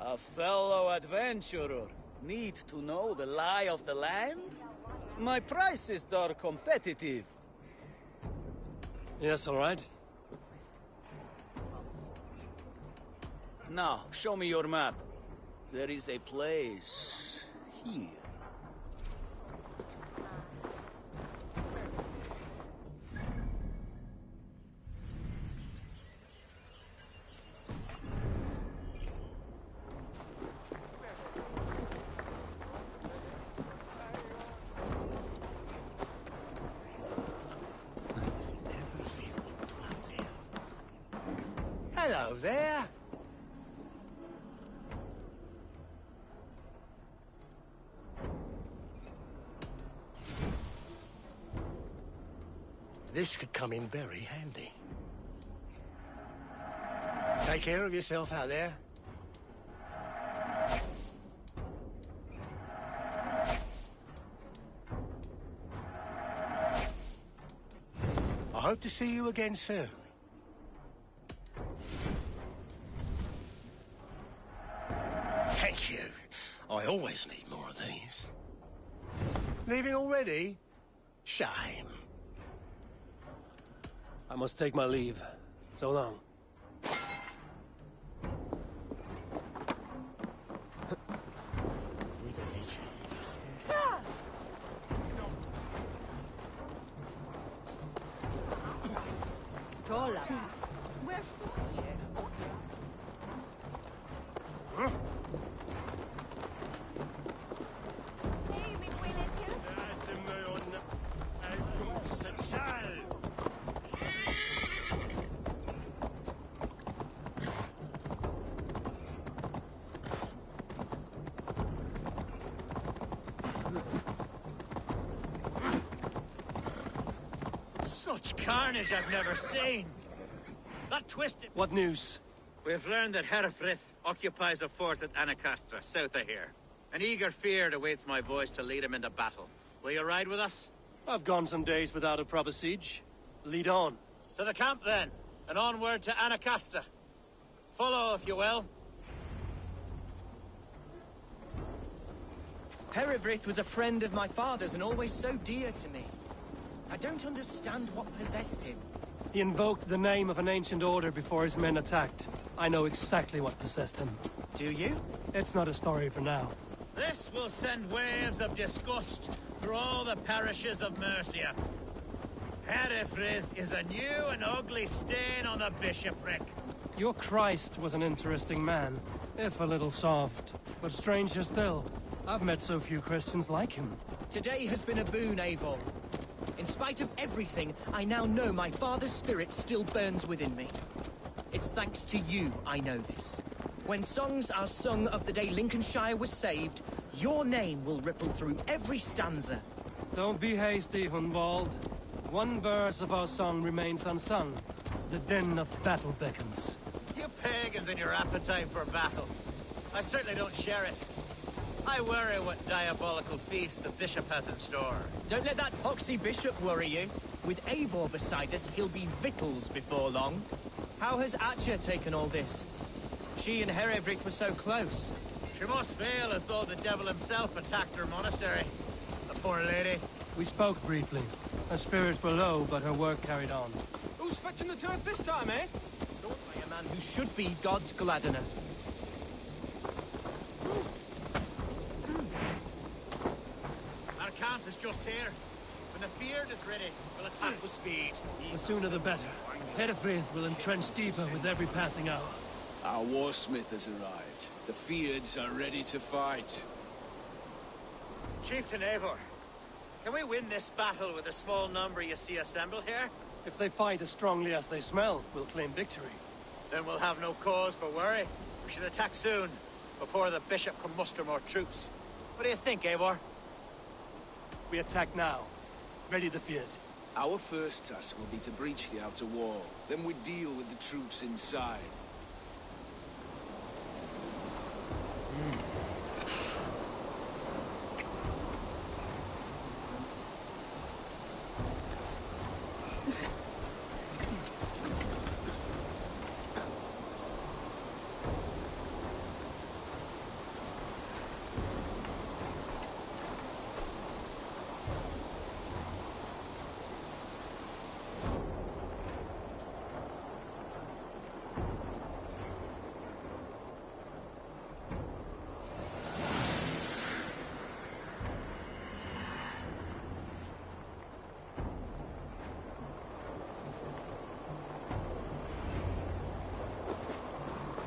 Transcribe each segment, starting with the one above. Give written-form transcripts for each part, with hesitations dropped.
A fellow adventurer need to know the lie of the land? My prices are competitive. Yes, all right. Now, show me your map. There is a place here. Hello there. This could come in very handy. Take care of yourself out there. I hope to see you again soon. Thank you. I always need more of these. Leaving already? Shame. I must take my leave. So long. Such carnage I've never seen. That twisted... What news? We've learned that Herefrith occupies a fort at Anacastra, south of here. An eager fear awaits my boys to lead him into battle. Will you ride with us? I've gone some days without a proper siege. Lead on. To the camp, then, and onward to Anacastra. Follow, if you will. Herefrith was a friend of my father's and always so dear to me. I don't understand what possessed him. He invoked the name of an ancient order before his men attacked. I know exactly what possessed him. Do you? It's not a story for now. This will send waves of disgust through all the parishes of Mercia. Herefrith is a new and ugly stain on the bishopric. Your Christ was an interesting man, if a little soft. But stranger still, I've met so few Christians like him. Today has been a boon, Eivor. In spite of everything, I now know my father's spirit still burns within me. It's thanks to you I know this. When songs are sung of the day Lincolnshire was saved, your name will ripple through every stanza. Don't be hasty, Hunwald. One verse of our song remains unsung. The din of battle beckons. You pagans and your appetite for battle. I certainly don't share it. I worry what diabolical feast the bishop has in store. Don't let that poxy bishop worry you. With Eivor beside us, he'll be victuals before long. How has Atcha taken all this? She and Herefrith were so close. She must feel as though the devil himself attacked her monastery. The poor lady. We spoke briefly. Her spirits were low, but her work carried on. Who's fetching the turf this time, eh? Taught by a man who should be God's gladdener. Our camp is just here. When the Feared is ready, we'll attack with speed. The sooner the better. Herefrith will entrench deeper with every passing hour. Our warsmith has arrived. The Feards are ready to fight. Chieftain Eivor, can we win this battle with the small number you see assembled here? If they fight as strongly as they smell, we'll claim victory. Then we'll have no cause for worry. We should attack soon, before the bishop can muster more troops. What do you think, Eivor? We attack now. Ready the Feared. Our first task will be to breach the outer wall. Then we deal with the troops inside.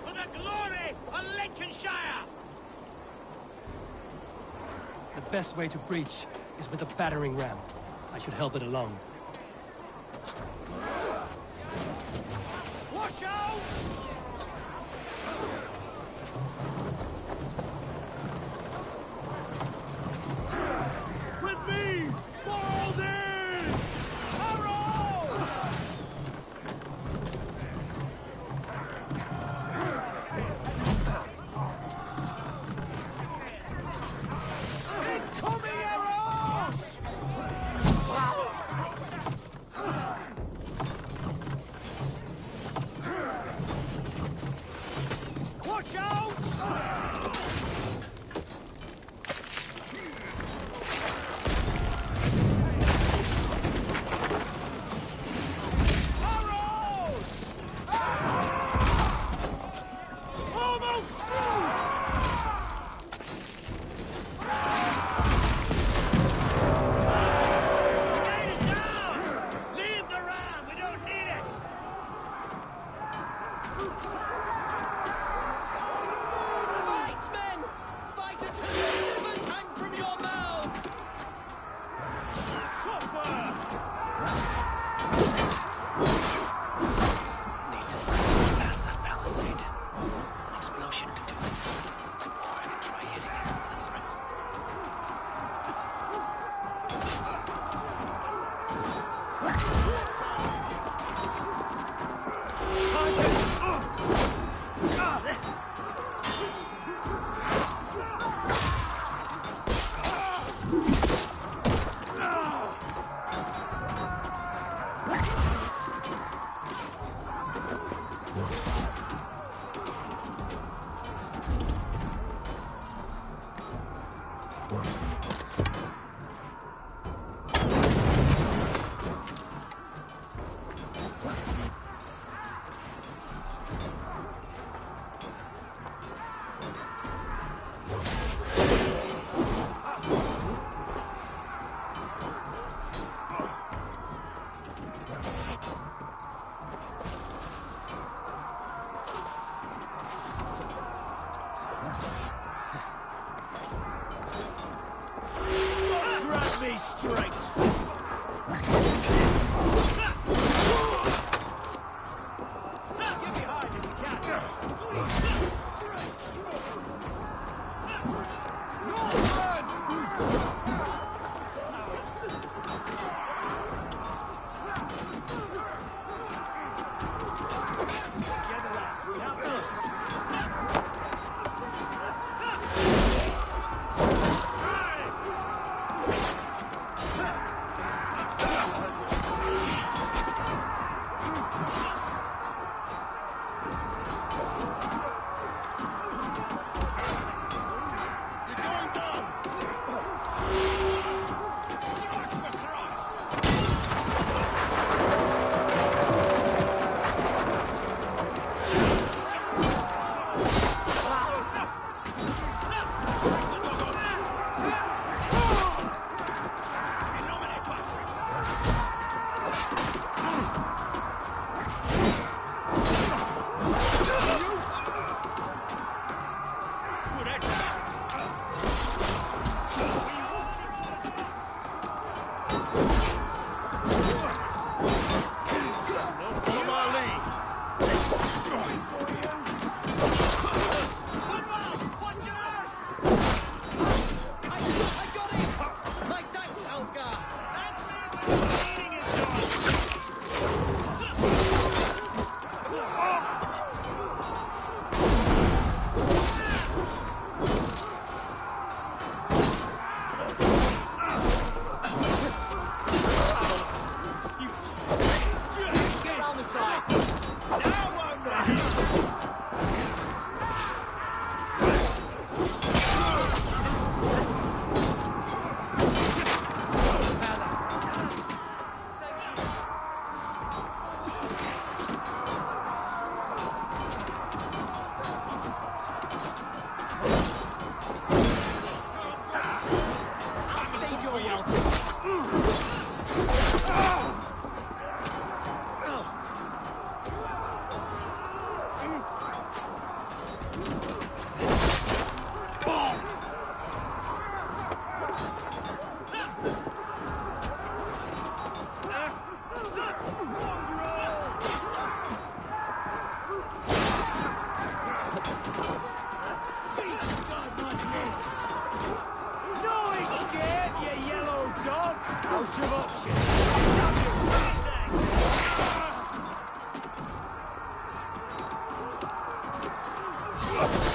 For the glory of Lincolnshire! The best way to breach is with a battering ram. I should help it along. Watch out! With me! Balls in! Arrows! Incoming arrows!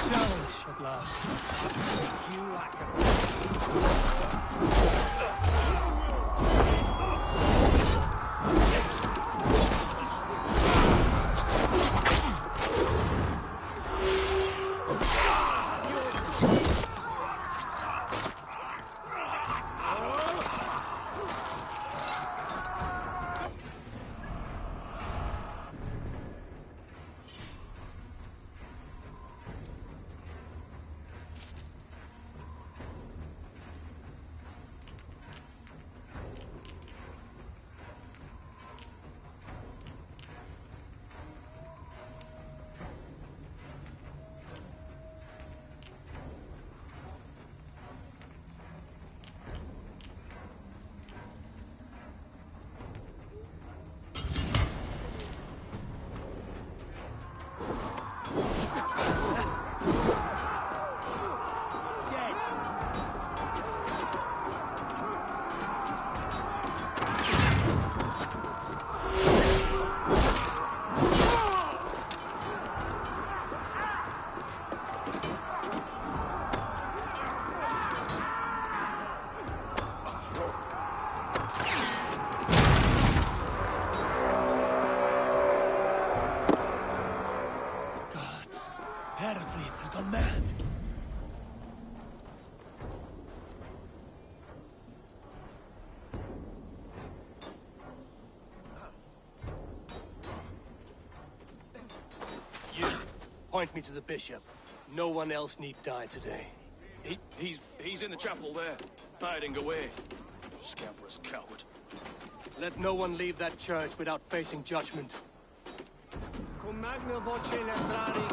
Challenge at last. You like Point me to the bishop. No one else need die today. He's in the chapel there, hiding away. Scamperous coward. Let no one leave that church without facing judgment. Con magna voce latrari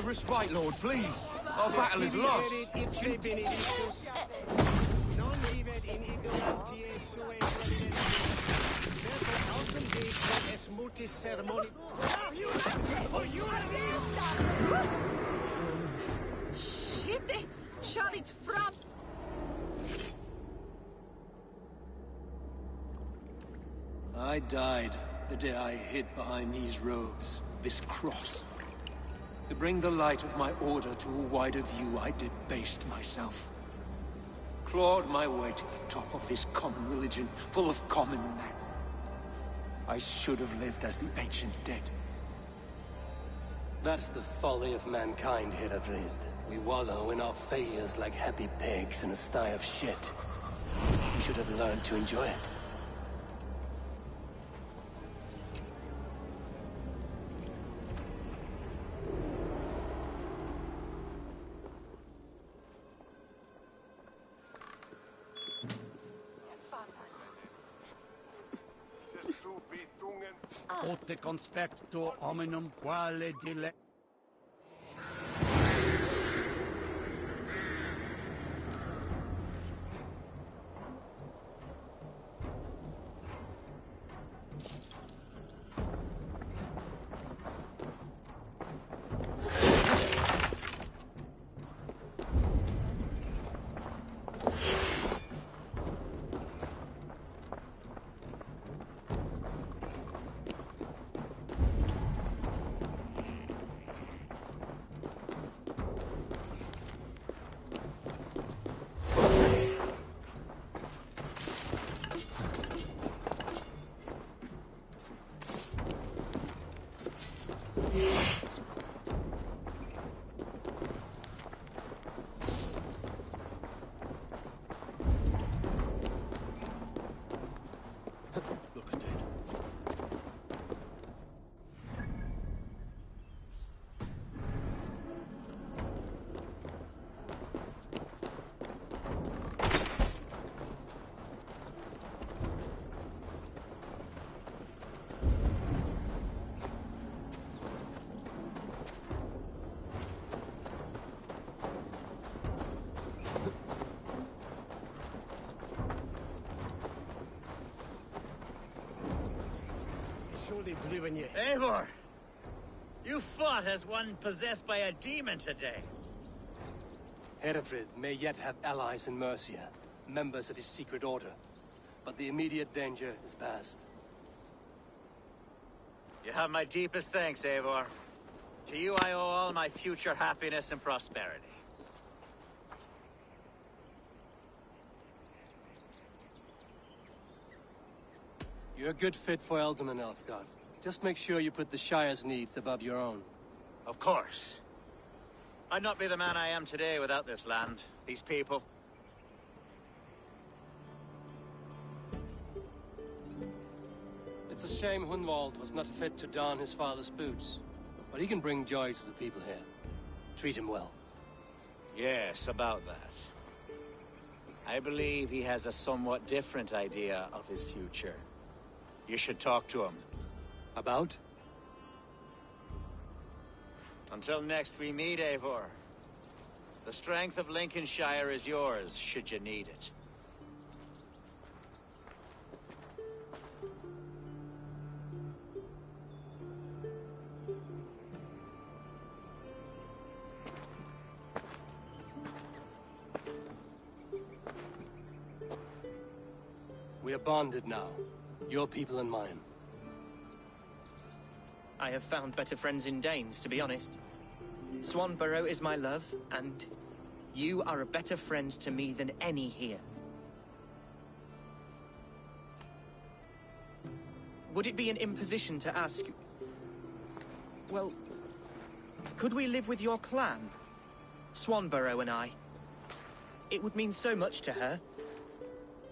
a respite, Lord, please. Our battle is lost. Shit, shall it from... I died the day I hid behind these robes, this cross. To bring the light of my order to a wider view, I debased myself. Clawed my way to the top of this common religion, full of common men. I should have lived as the ancients did. That's the folly of mankind, Herefrid. We wallow in our failures like happy pigs in a sty of shit. You should have learned to enjoy it. Ote conspecto hominum quale dile... Looks dead. Surely driven you. Eivor! You fought as one possessed by a demon today. Herefrid may yet have allies in Mercia, members of his secret order. But the immediate danger is past. You have my deepest thanks, Eivor. To you I owe all my future happiness and prosperity. You're a good fit for Eldon and Elfgard. Just make sure you put the Shire's needs above your own. Of course. I'd not be the man I am today without this land, these people. It's a shame Hunwald was not fit to don his father's boots. But he can bring joy to the people here. Treat him well. Yes, about that. I believe he has a somewhat different idea of his future. You should talk to him. About? Until next we meet, Eivor. The strength of Lincolnshire is yours, should you need it. We are bonded now. Your people and mine. I have found better friends in Danes, to be honest. Swanborough is my love, and you are a better friend to me than any here. Would it be an imposition to ask... Well, could we live with your clan? Swanborough and I. It would mean so much to her.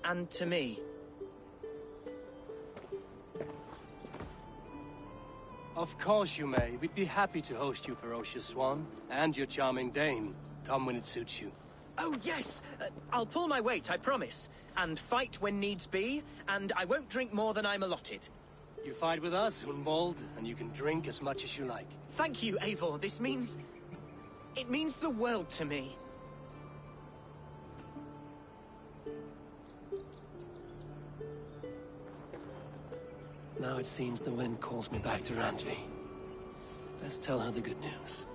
And to me. Of course you may. We'd be happy to host you, ferocious Swan. And your charming Dane. Come when it suits you. Oh, yes! I'll pull my weight, I promise. And fight when needs be, and I won't drink more than I'm allotted. You fight with us, Hunwald, and you can drink as much as you like. Thank you, Eivor. This means... It means the world to me. Now it seems the wind calls me back to Randvi. Let's tell her the good news.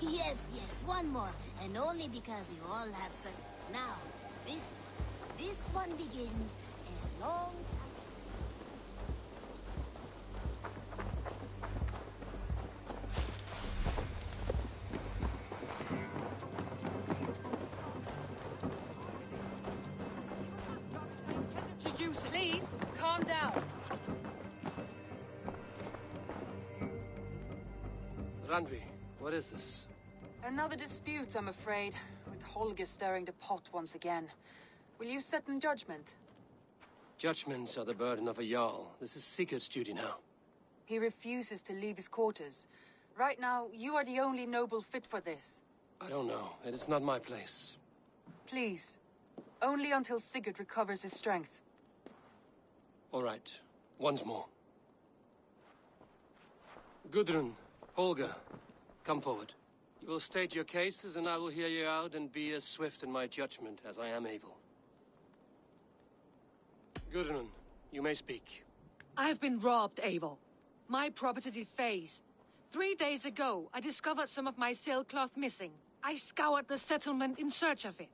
Yes, one more. And only because you all have such... Now, this one begins a long... To use, please. Calm down. Randvi, what is this? Another dispute, I'm afraid, with Holger stirring the pot once again. Will you set in judgment? Judgments are the burden of a Jarl. This is Sigurd's duty now. He refuses to leave his quarters. Right now, you are the only noble fit for this. I don't know. It is not my place. Please. Only until Sigurd recovers his strength. All right. Once more. Gudrun, Holger, come forward. You will state your cases, and I will hear you out and be as swift in my judgment as I am able. Gudrun, you may speak. I have been robbed, Eivor. My property defaced. 3 days ago, I discovered some of my sailcloth missing. I scoured the settlement in search of it.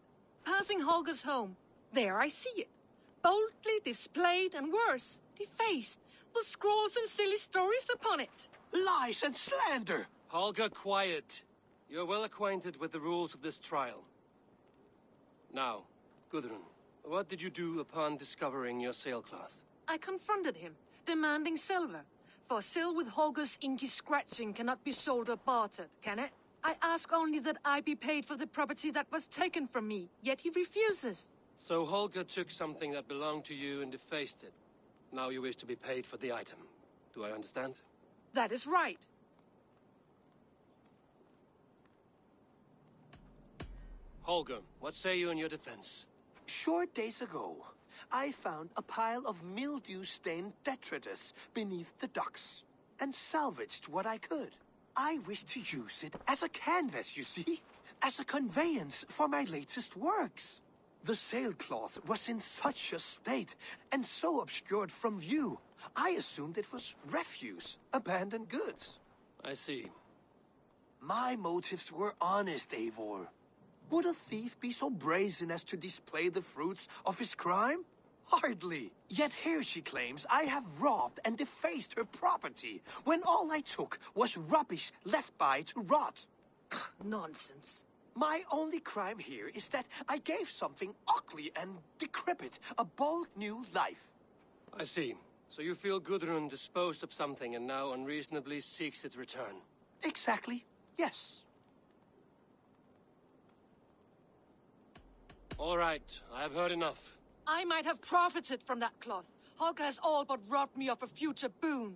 Passing Holger's home, there I see it. Boldly displayed and worse, defaced, with scrawls and silly stories upon it. Lies and slander! Holger, quiet. You're well acquainted with the rules of this trial. Now, Gudrun, what did you do upon discovering your sailcloth? I confronted him, demanding silver. For sil with Holger's inky scratching cannot be sold or bartered, can it? I ask only that I be paid for the property that was taken from me, yet he refuses. So Holger took something that belonged to you and defaced it. Now you wish to be paid for the item. Do I understand? That is right. Holger, what say you in your defense? Short days ago, I found a pile of mildew-stained detritus beneath the docks, and salvaged what I could. I wish to use it as a canvas, you see? As a conveyance for my latest works. The sailcloth was in such a state, and so obscured from view, I assumed it was refuse, abandoned goods. I see. My motives were honest, Eivor. Would a thief be so brazen as to display the fruits of his crime? Hardly. Yet here she claims I have robbed and defaced her property, when all I took was rubbish left by to rot. Nonsense. My only crime here is that I gave something ugly and decrepit a bold new life. I see. So you feel Gudrun disposed of something and now unreasonably seeks its return? Exactly, yes. All right, I have heard enough. I might have profited from that cloth. Holger has all but robbed me of a future boon.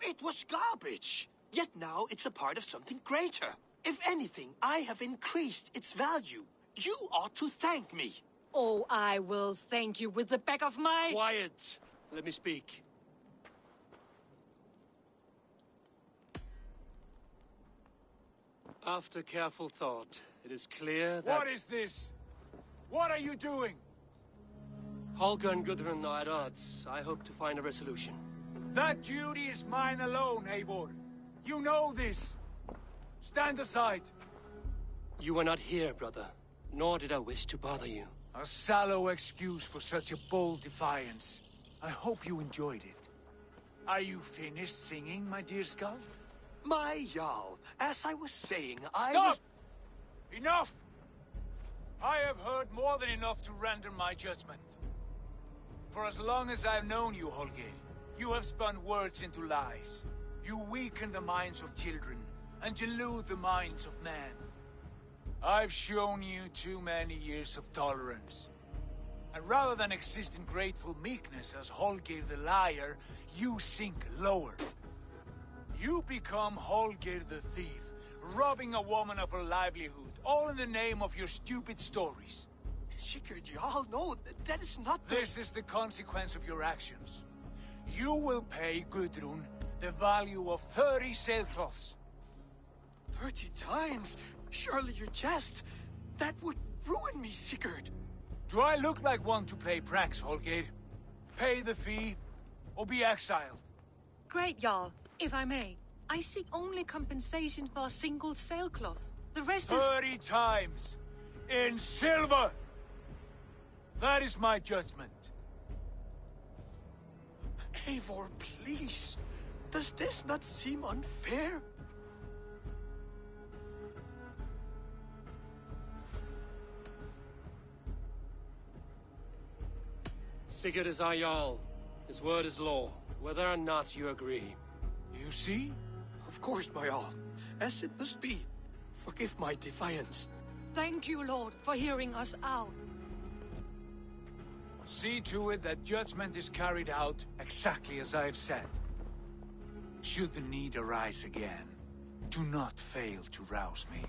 It was garbage. Yet now it's a part of something greater. If anything, I have increased its value. You ought to thank me. Oh, I will thank you with the back of my... Quiet! Let me speak. After careful thought, it is clear that... What is this? What are you doing? Holger and Gudrun are at odds. I hope to find a resolution. That duty is mine alone, Eivor. You know this. Stand aside. You were not here, brother. Nor did I wish to bother you. A sallow excuse for such a bold defiance. I hope you enjoyed it. Are you finished singing, my dear Skull? My Jarl, as I was saying, Stop! Enough! I have heard more than enough to render my judgment. For as long as I've known you, Holger, you have spun words into lies. You weaken the minds of children and delude the minds of men. I've shown you too many years of tolerance. And rather than exist in grateful meekness as Holger the liar, you sink lower. You become Holger the thief, robbing a woman of her livelihood, all in the name of your stupid stories. Sigurd, Jarl, no, that is not the... This is the consequence of your actions. You will pay Gudrun the value of 30 sailcloths. 30 times? Surely you jest. That would ruin me, Sigurd. Do I look like one to play pranks, Holger? Pay the fee, or be exiled. Great, Jarl. If I may, I seek only compensation for a single sailcloth. The rest is... 30 times! In silver! That is my judgment. Eivor, please. Does this not seem unfair? Sigurd is our Jarl. His word is law, whether or not you agree. You see? Of course, my Jarl. As it must be. Forgive my defiance. Thank you, Lord, for hearing us out. See to it that judgment is carried out exactly as I have said. Should the need arise again, do not fail to rouse me.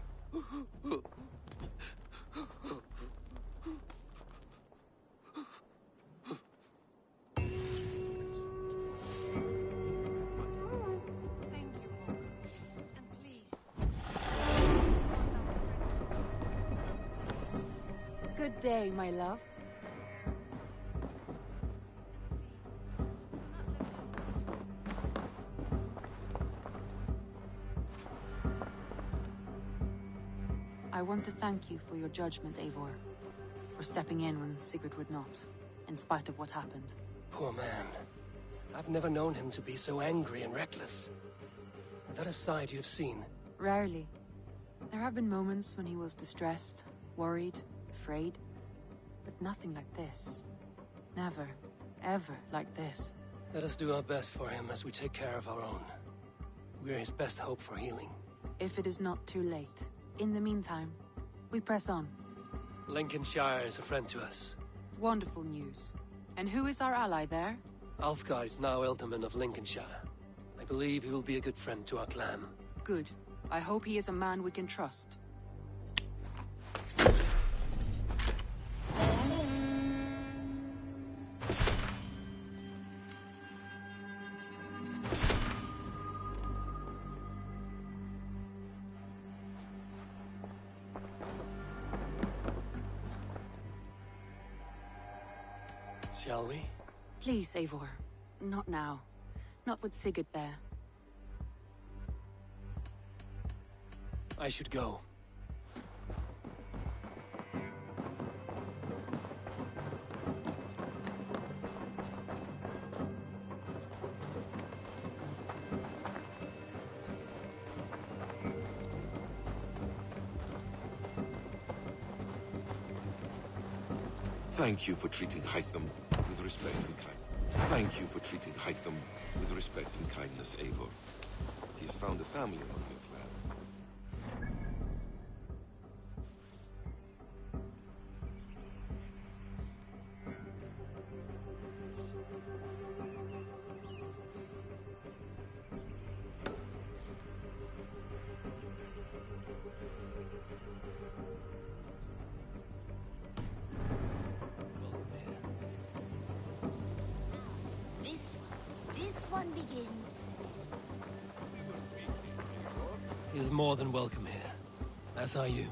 Good day, my love. I want to thank you for your judgment, Eivor. For stepping in when Sigurd would not, in spite of what happened. Poor man. I've never known him to be so angry and reckless. Is that a side you've seen? Rarely. There have been moments when he was distressed, worried, afraid. But nothing like this. Never, ever like this. Let us do our best for him as we take care of our own. We're his best hope for healing. If it is not too late. In the meantime, we press on. Lincolnshire is a friend to us. Wonderful news. And who is our ally there? Alfgar is now Ealdorman of Lincolnshire. I believe he will be a good friend to our clan. Good. I hope he is a man we can trust. Shall we? Please, Eivor. Not now. Not with Sigurd there. I should go. Thank you for treating Hytham with respect and kindness. Thank you for treating Hytham with respect and kindness, Eivor. He has found a family among your clan. one begins. He is more than welcome here. As are you.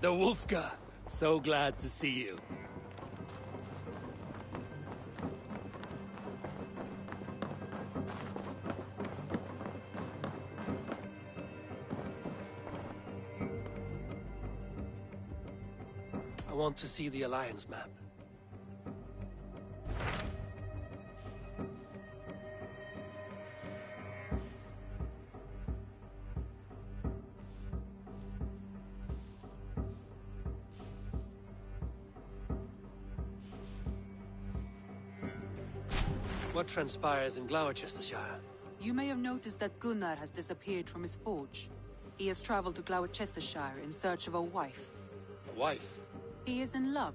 The Wolfka! So glad to see you. I want to see the Alliance map. What transpires in Gloucestershire? You may have noticed that Gunnar has disappeared from his forge. He has traveled to Gloucestershire in search of a wife. A wife? He is in love.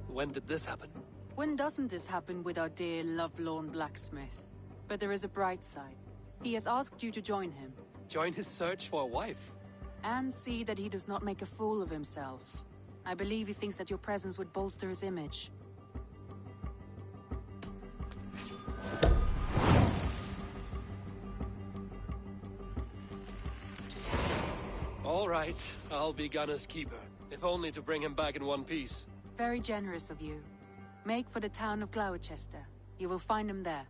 When did this happen? When doesn't this happen with our dear lovelorn blacksmith? But there is a bright side. He has asked you to join him. Join his search for a wife? And see that he does not make a fool of himself. I believe he thinks that your presence would bolster his image. All right, I'll be Gunner's keeper, if only to bring him back in one piece. Very generous of you. Make for the town of Gloucester. You will find him there.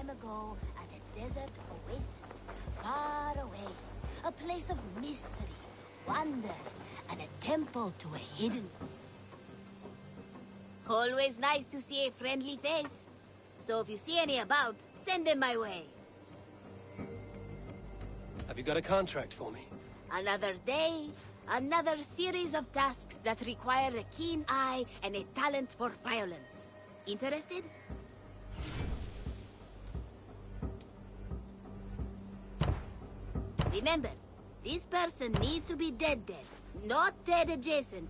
Ago at a desert oasis, far away. A place of mystery, wonder, and a temple to a hidden... Always nice to see a friendly face. So if you see any about, send them my way. Have you got a contract for me? Another day, another series of tasks that require a keen eye and a talent for violence. Interested? Remember, this person needs to be dead, not dead adjacent.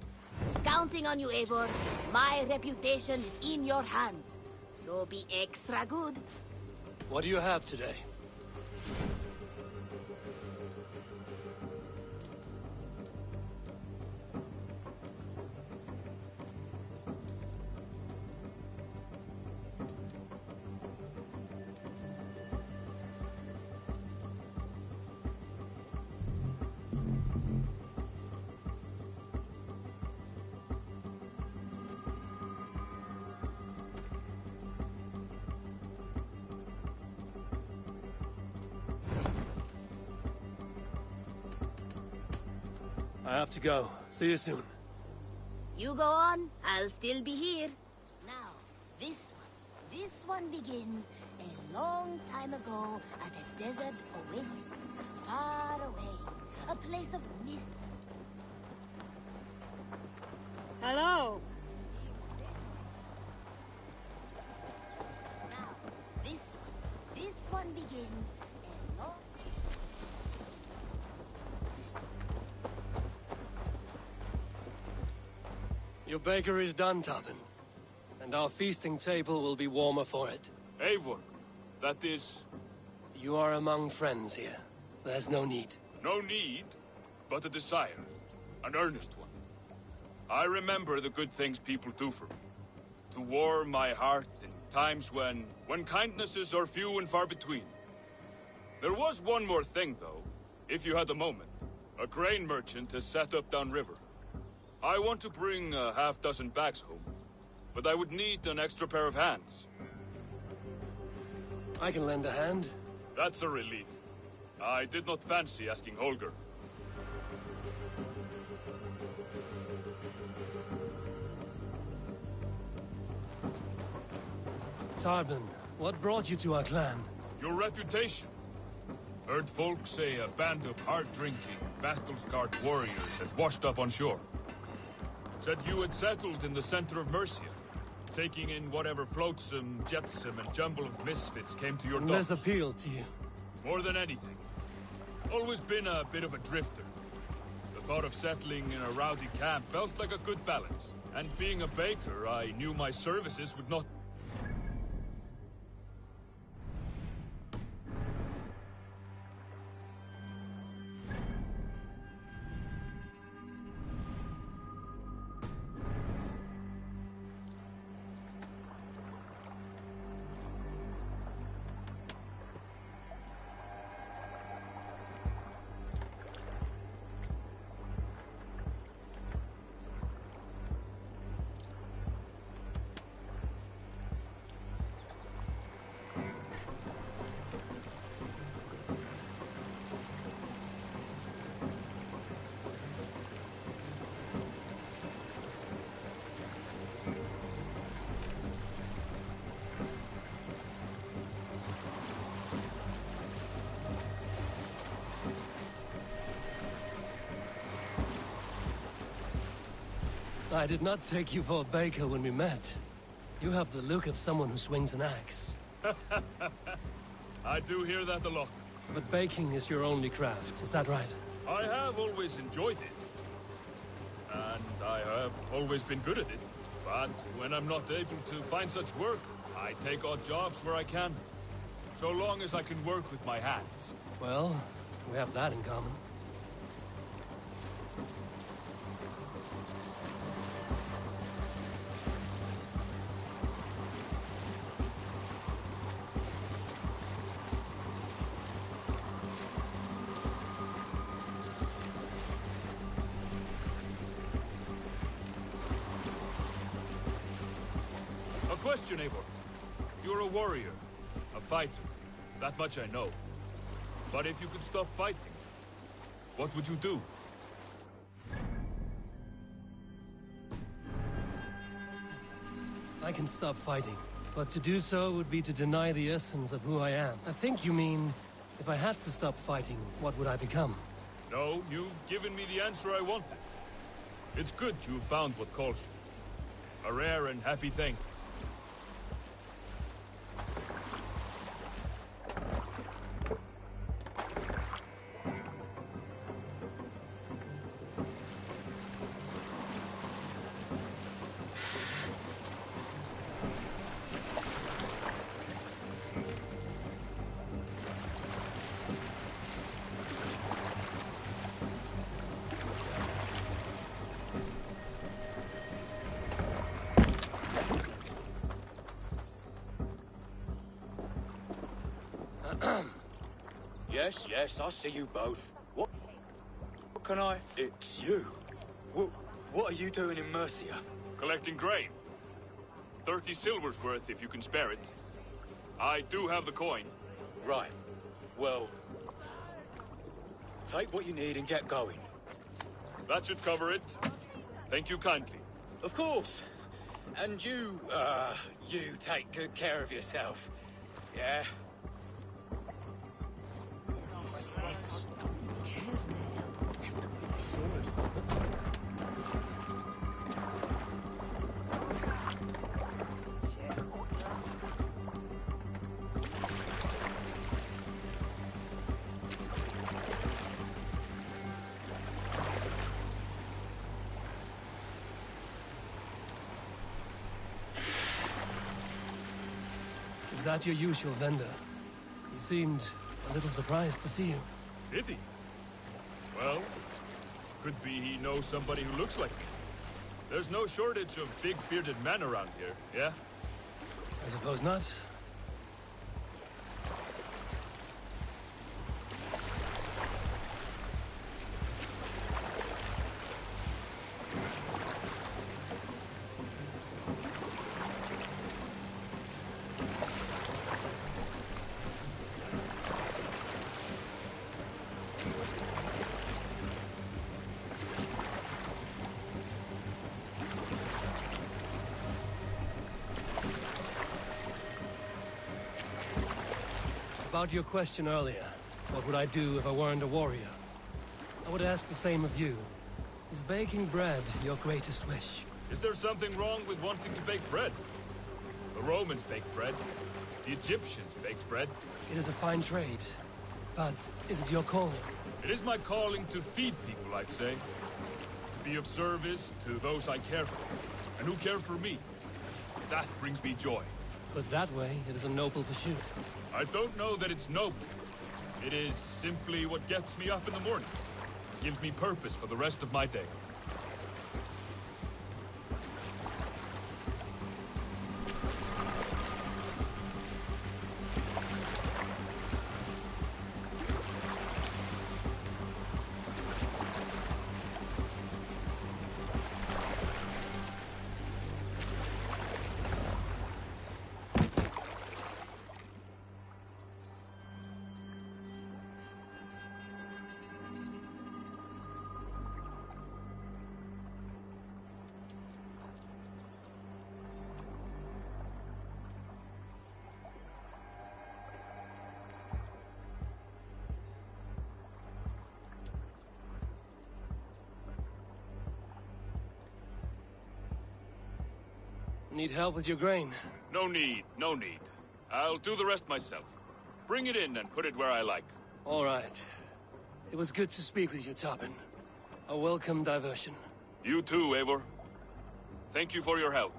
Counting on you, Eivor. My reputation is in your hands. So be extra good. What do you have today? I have to go. See you soon. You go on, I'll still be here. Now, this one begins a long time ago at a desert oasis, far away, a place of mystery. Hello. Now, this one begins a long... Your baker is done, Tarpon. And our feasting table will be warmer for it. Eivor, that is... You are among friends here. There's no need. No need, but a desire. An earnest one. I remember the good things people do for me. To warm my heart in times when kindnesses are few and far between. There was one more thing, though, if you had a moment. A grain merchant has set up downriver. I want to bring a half-dozen bags home, but I would need an extra pair of hands. I can lend a hand. That's a relief. I did not fancy asking Holger. Tarbin, what brought you to our clan? Your reputation. Heard folks say a band of hard-drinking, battle-scarred warriors had washed up on shore. Said you had settled in the center of Mercia, taking in whatever flotsam, jetsam, and jumble of misfits came to your docks. This appealed to you? More than anything. Always been a bit of a drifter. The thought of settling in a rowdy camp felt like a good balance. And being a baker, I knew my services would not... I did not take you for a baker when we met. You have the look of someone who swings an axe. I do hear that a lot. But baking is your only craft, is that right? I have always enjoyed it. And I have always been good at it. But when I'm not able to find such work, I take odd jobs where I can. So long as I can work with my hands. Well, we have that in common. Question, Eivor. You're a warrior, a fighter. That much I know. But if you could stop fighting, what would you do? I can stop fighting, but to do so would be to deny the essence of who I am. I think you mean, if I had to stop fighting, what would I become? No, you've given me the answer I wanted. It's good you found what calls you. A rare and happy thing. Yes, I see you both. What can I... It's you. What are you doing in Mercia? Collecting grain. 30 silver's worth if you can spare it. I do have the coin. Right. Well, take what you need and get going. That should cover it. Thank you kindly. Of course. And you take good care of yourself. Yeah? Is that your usual vendor? He seemed a little surprised to see you. Did he? Well, could be he knows somebody who looks like me. There's no shortage of big bearded men around here, yeah? I suppose not. About your question earlier, what would I do if I weren't a warrior? I would ask the same of you. Is baking bread your greatest wish? Is there something wrong with wanting to bake bread? The Romans baked bread. The Egyptians baked bread. It is a fine trade. But is it your calling? It is my calling to feed people, I'd say. To be of service to those I care for, and who care for me. That brings me joy. But that way, it is a noble pursuit. I don't know that it's noble. It is simply what gets me up in the morning. Gives me purpose for the rest of my day. Need help with your grain? No need, no need. I'll do the rest myself. Bring it in and put it where I like. All right. It was good to speak with you, Tobin. A welcome diversion. You too, Eivor. Thank you for your help.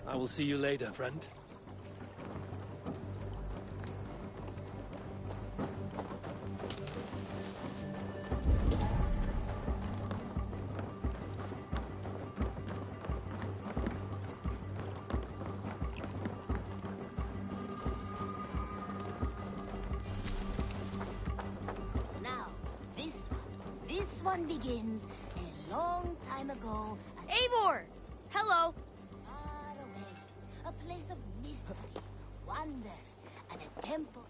I will see you later, friend. Now, this one begins a long time ago. Eivor! Hello! Far away, a place of mystery, wonder, and a temple.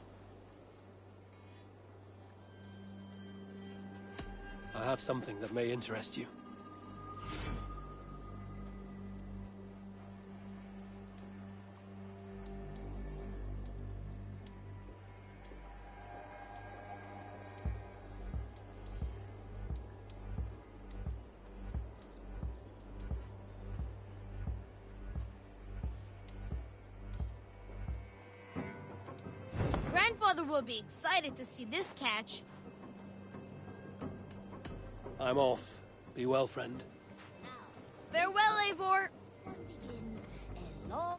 I have something that may interest you. Grandfather will be excited to see this catch. I'm off. Be well, friend. Farewell, Eivor! This one begins a long...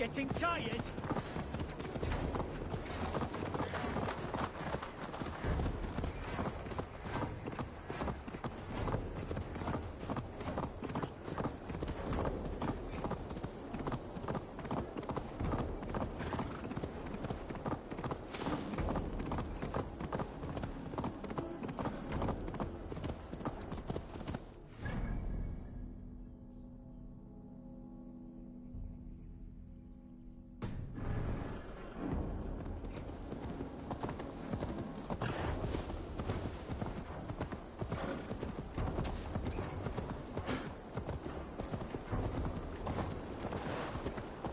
Getting tired?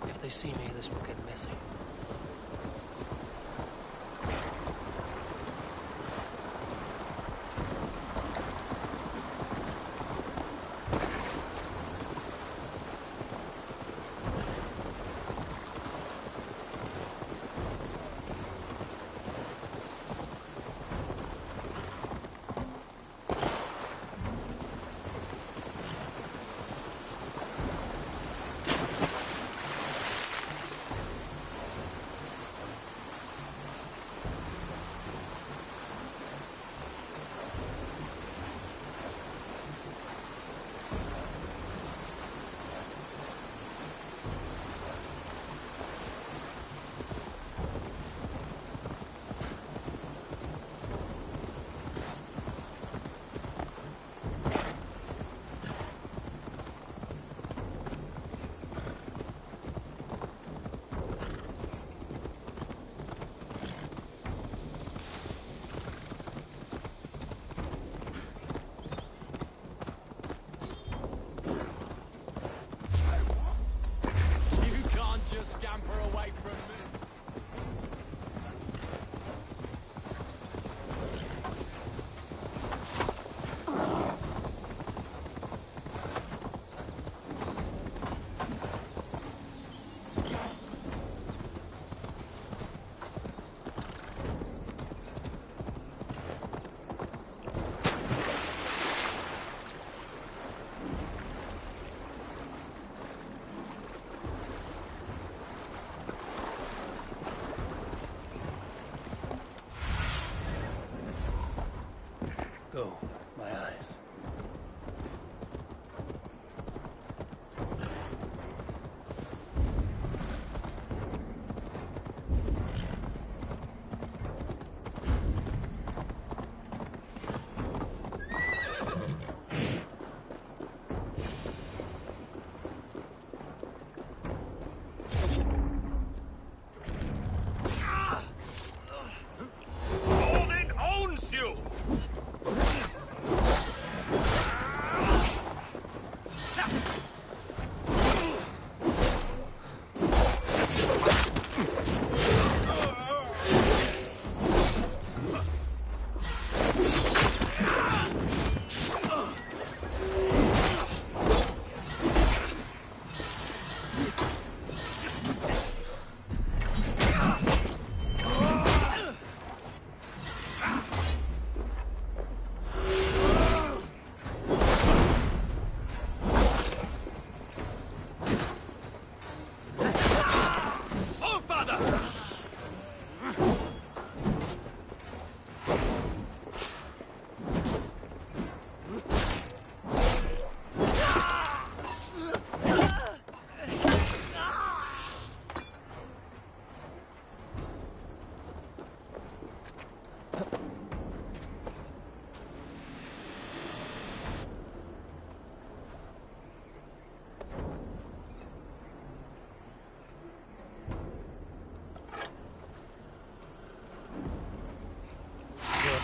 If they see me, this will get messy. Just scamper away from me. Go, my eyes. Odin owns you!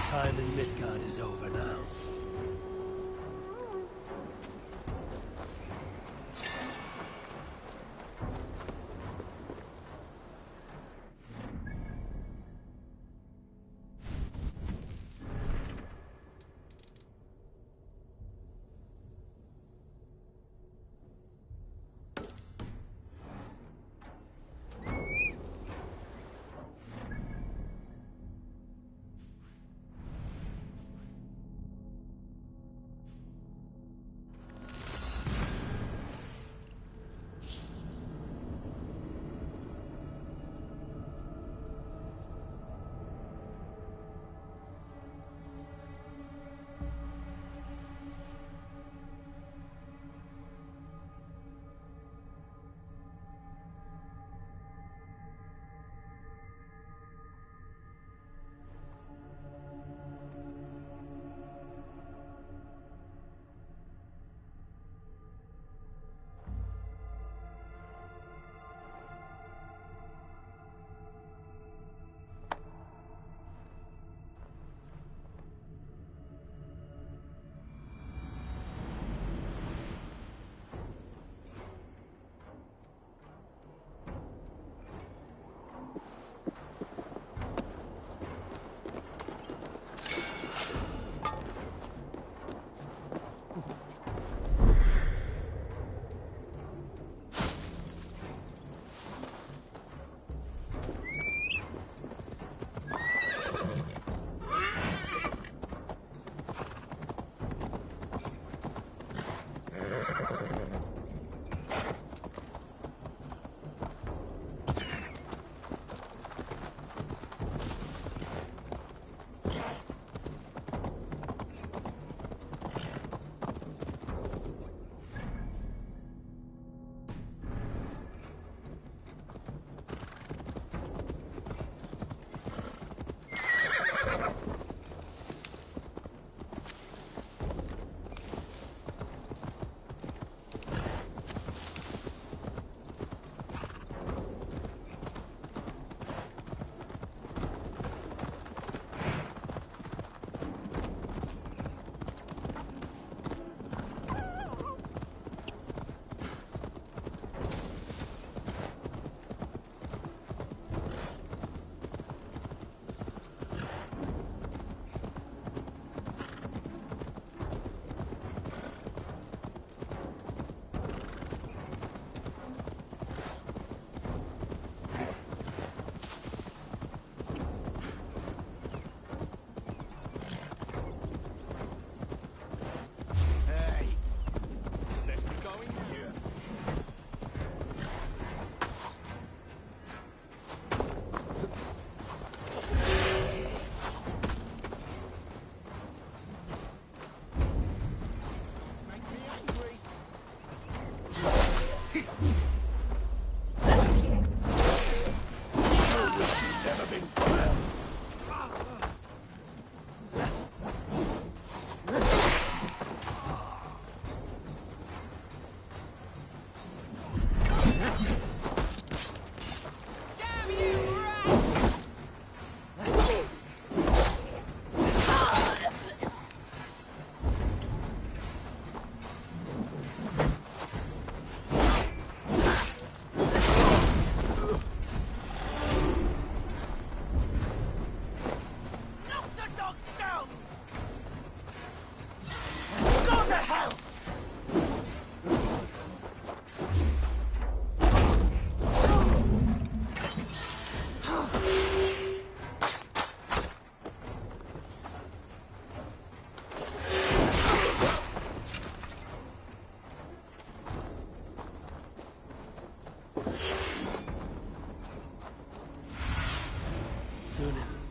Time in Midgard is over now.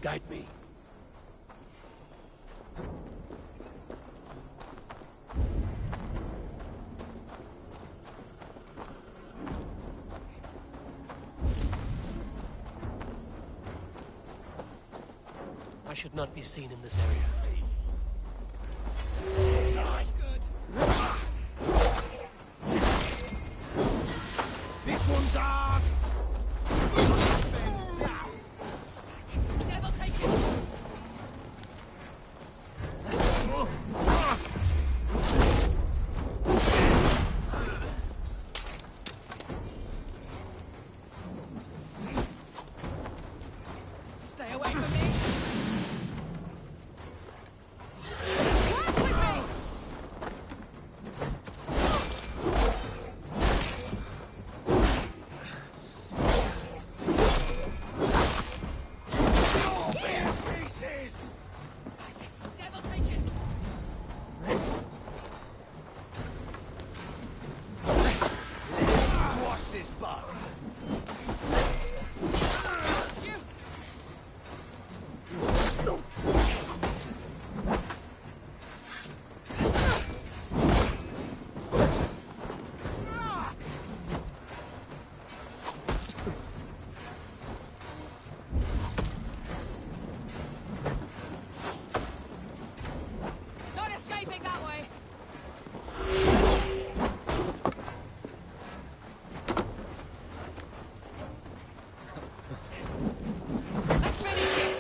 Guide me. I should not be seen in this area. This one's hard! Devil take it! Stay away from me! Work with me! Devil take it! Wash this butt! Lost you! Not escaping that way! Let's finish it!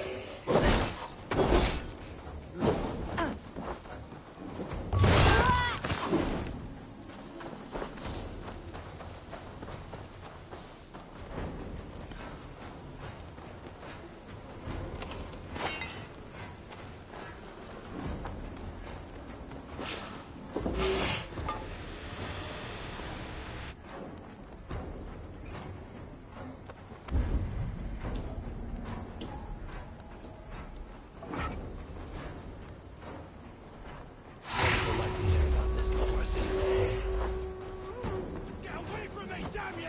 Get away from me, damn ya!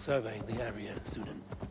survey the area, Sunan.